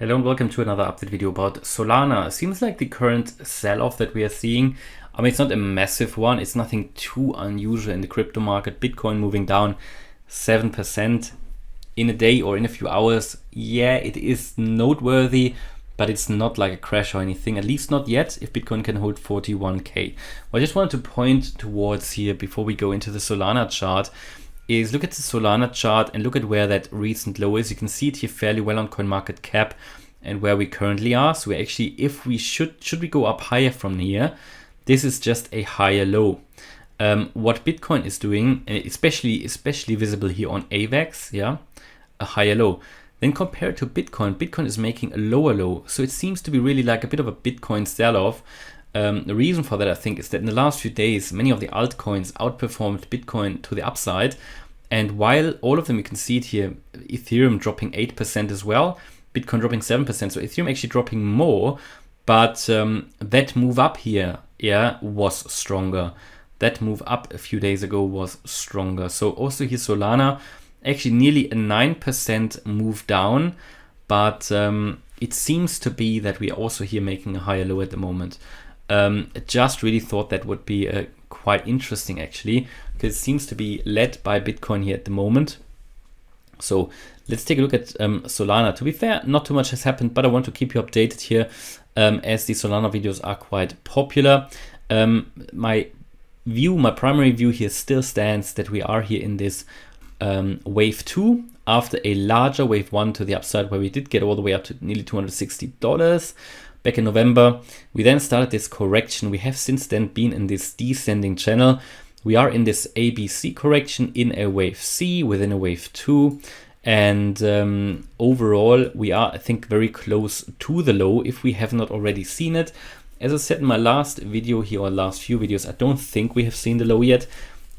Hello and welcome to another update video about Solana. It seems like the current sell-off that we are seeing, I mean, it's not a massive one. It's nothing too unusual in the crypto market. Bitcoin moving down 7% in a day or in a few hours. Yeah, it is noteworthy, but it's not like a crash or anything, at least not yet, if Bitcoin can hold 41K. What I just wanted to point towards here before we go into the Solana chart is look at the Solana chart and look at where that recent low is. You can see it here fairly well on CoinMarketCap and where we currently are. So we actually, if we should we go up higher from here, this is just a higher low. What Bitcoin is doing, and especially visible here on AVAX, yeah, a higher low. Then compared to Bitcoin, Bitcoin is making a lower low. So it seems to be really like a bit of a Bitcoin sell-off. The reason for that, I think, is that in the last few days, many of the altcoins outperformed Bitcoin to the upside. And while all of them, you can see it here, Ethereum dropping 8% as well, Bitcoin dropping 7%. So Ethereum actually dropping more, but that move up here, yeah, was stronger. That move up a few days ago was stronger. So also here Solana, actually nearly a 9% move down, but it seems to be that we are also here making a higher low at the moment. Just really thought that would be quite interesting actually, because it seems to be led by Bitcoin here at the moment. So let's take a look at Solana. To be fair, not too much has happened, but I want to keep you updated here as the Solana videos are quite popular. My primary view here still stands that we are here in this wave 2 after a larger wave 1 to the upside, where we did get all the way up to nearly $260 back in November. We then started this correction. We have since then been in this descending channel. We are in this ABC correction in a wave C within a wave 2. And overall, we are, I think, very close to the low if we have not already seen it. As I said in my last video here, or last few videos, I don't think we have seen the low yet.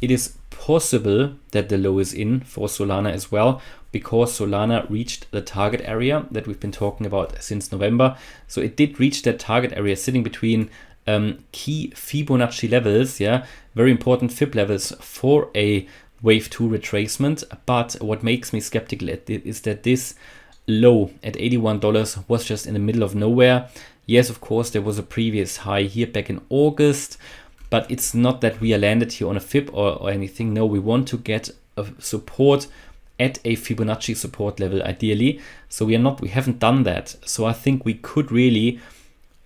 It is possible that the low is in for Solana as well, because Solana reached the target area that we've been talking about since November. So it did reach that target area sitting between key Fibonacci levels, yeah, very important Fib levels for a wave 2 retracement. But what makes me skeptical is that this low at $81 was just in the middle of nowhere. Yes, of course, there was a previous high here back in August, but it's not that we are landed here on a Fib or anything. No, we want to get a support at a Fibonacci support level ideally. So we haven't done that. So I think we could really,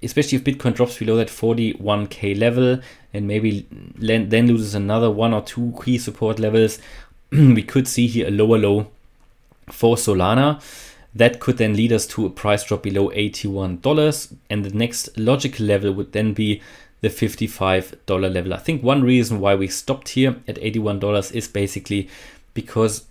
especially if Bitcoin drops below that 41K level and maybe then loses another 1 or 2 key support levels, we could see here a lower low for Solana. That could then lead us to a price drop below $81. And the next logical level would then be the $55 level. I think one reason why we stopped here at $81 is basically because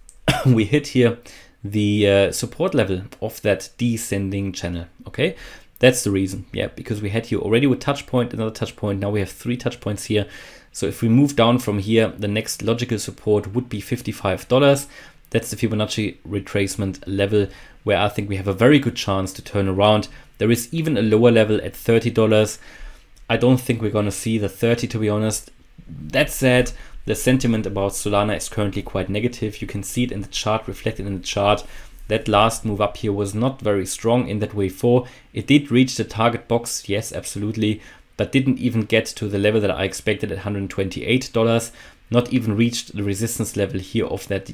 we hit here the support level of that descending channel. Okay, that's the reason. Yeah, because we had here already a touch point, another touch point. Now we have 3 touch points here. So if we move down from here, the next logical support would be $55. That's the Fibonacci retracement level where I think we have a very good chance to turn around. There is even a lower level at $30. I don't think we're going to see the 30, to be honest. That said, the sentiment about Solana is currently quite negative. You can see it in the chart, reflected in the chart. That last move up here was not very strong in that wave 4. It did reach the target box, yes, absolutely, but didn't even get to the level that I expected at $128. Not even reached the resistance level here of that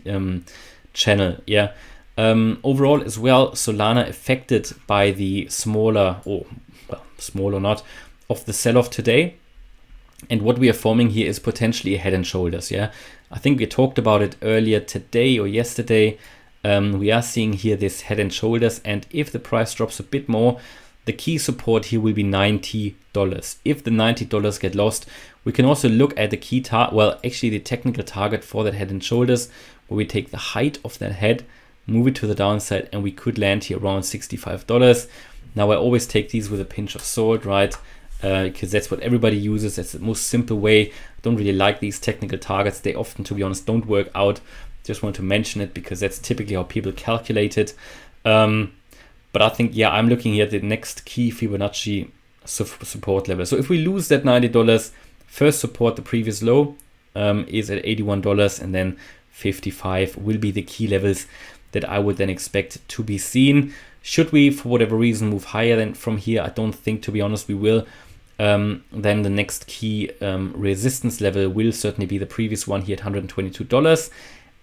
channel. Yeah. Overall as well, Solana affected by the smaller, or well, small or not, of the sell-off today. And what we are forming here is potentially a head and shoulders. Yeah, I think we talked about it earlier today or yesterday. We are seeing here this head and shoulders, and if the price drops a bit more, the key support here will be $90. If the $90 get lost, we can also look at the key target, well, actually the technical target for that head and shoulders, where we take the height of that head, move it to the downside, and we could land here around $65. Now I always take these with a pinch of salt, right? Because that's what everybody uses. That's the most simple way. I don't really like these technical targets. They often, to be honest, don't work out. Just want to mention it because that's typically how people calculate it. But I think, yeah, I'm looking here at the next key Fibonacci support level. So if we lose that $90, first support, the previous low, is at $81, and then $55 will be the key levels that I would then expect to be seen. Should we, for whatever reason, move higher than from here, I don't think, to be honest, we will. Then the next key resistance level will certainly be the previous one here at $122,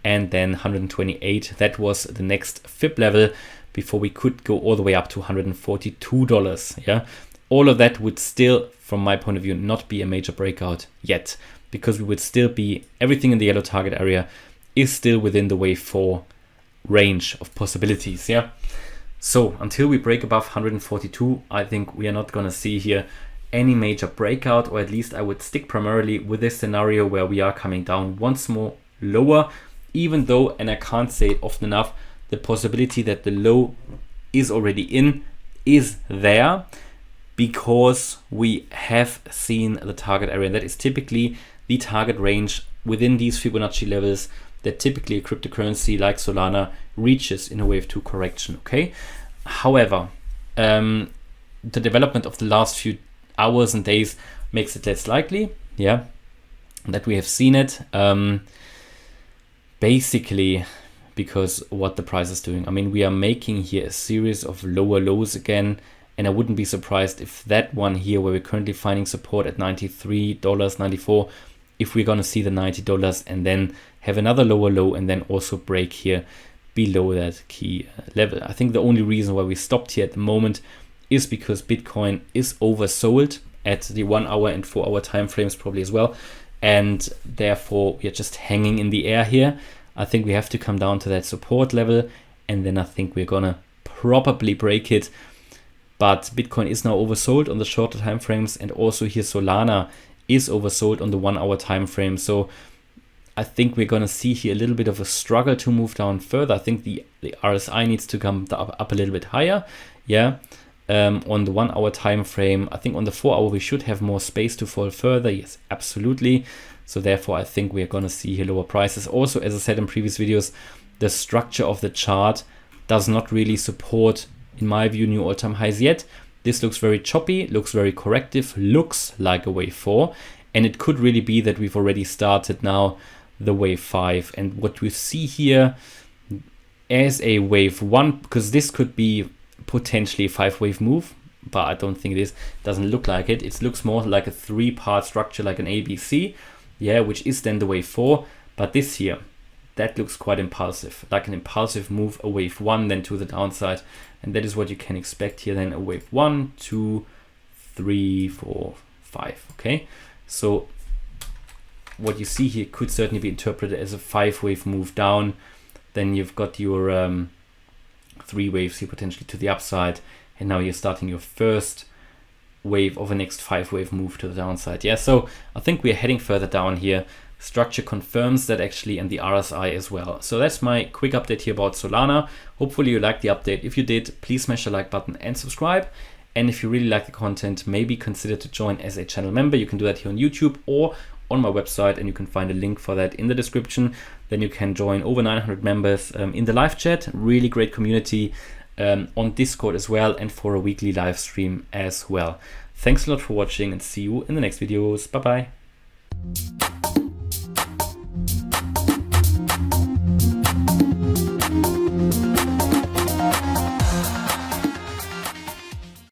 and then 128. That was the next fib level before we could go all the way up to $142. Yeah, all of that would still, from my point of view, not be a major breakout yet, because we would still be, everything in the yellow target area is still within the wave 4 range of possibilities. Yeah, so until we break above 142, I think we are not going to see here any major breakout, or at least I would stick primarily with this scenario where we are coming down once more lower, even though, and I can't say it often enough, the possibility that the low is already in is there, because we have seen the target area, and that is typically the target range within these Fibonacci levels that typically a cryptocurrency like Solana reaches in a wave 2 correction. Okay, however, the development of the last few hours and days makes it less likely, yeah, that we have seen it, basically because what the price is doing. I mean, we are making here a series of lower lows again, and I wouldn't be surprised if that one here, where we're currently finding support at $93, $94, if we're going to see the $90 and then have another lower low and then also break here below that key level. I think the only reason why we stopped here at the moment is because Bitcoin is oversold at the 1 hour and 4 hour time frames probably as well, and therefore we are just hanging in the air here. I think we have to come down to that support level, and then I think we're gonna probably break it. But Bitcoin is now oversold on the shorter time frames, and also here Solana is oversold on the 1 hour time frame. So I think we're gonna see here a little bit of a struggle to move down further. I think the RSI needs to come up a little bit higher, yeah. On the 1 hour time frame, I think on the 4 hour we should have more space to fall further. Yes, absolutely. So therefore I think we are going to see here lower prices. Also, as I said in previous videos, the structure of the chart does not really support, in my view, new all-time highs yet. This looks very choppy, looks very corrective, looks like a wave 4, and it could really be that we've already started now the wave 5. And what we see here as a wave 1, because this could be potentially a 5-wave move, but I don't think it is. It doesn't look like it. It looks more like a 3-part structure, like an ABC, yeah, which is then the wave 4. But this here, that looks quite impulsive, like an impulsive move, a wave 1, then to the downside, and that is what you can expect here. Then a wave 1, 2, 3, 4, 5. Okay, so what you see here could certainly be interpreted as a 5-wave move down. Then you've got your 3 waves here potentially to the upside, and now you're starting your first wave of a next 5-wave move to the downside. Yeah, so I think we're heading further down here. Structure confirms that actually, and the RSI as well. So that's my quick update here about Solana. Hopefully you liked the update. If you did, please smash the like button and subscribe. And if you really like the content, maybe consider to join as a channel member. You can do that here on YouTube or on my website, and you can find a link for that in the description. Then you can join over 900 members in the live chat, really great community, on Discord as well, and for a weekly live stream as well. Thanks a lot for watching, and see you in the next videos. Bye bye.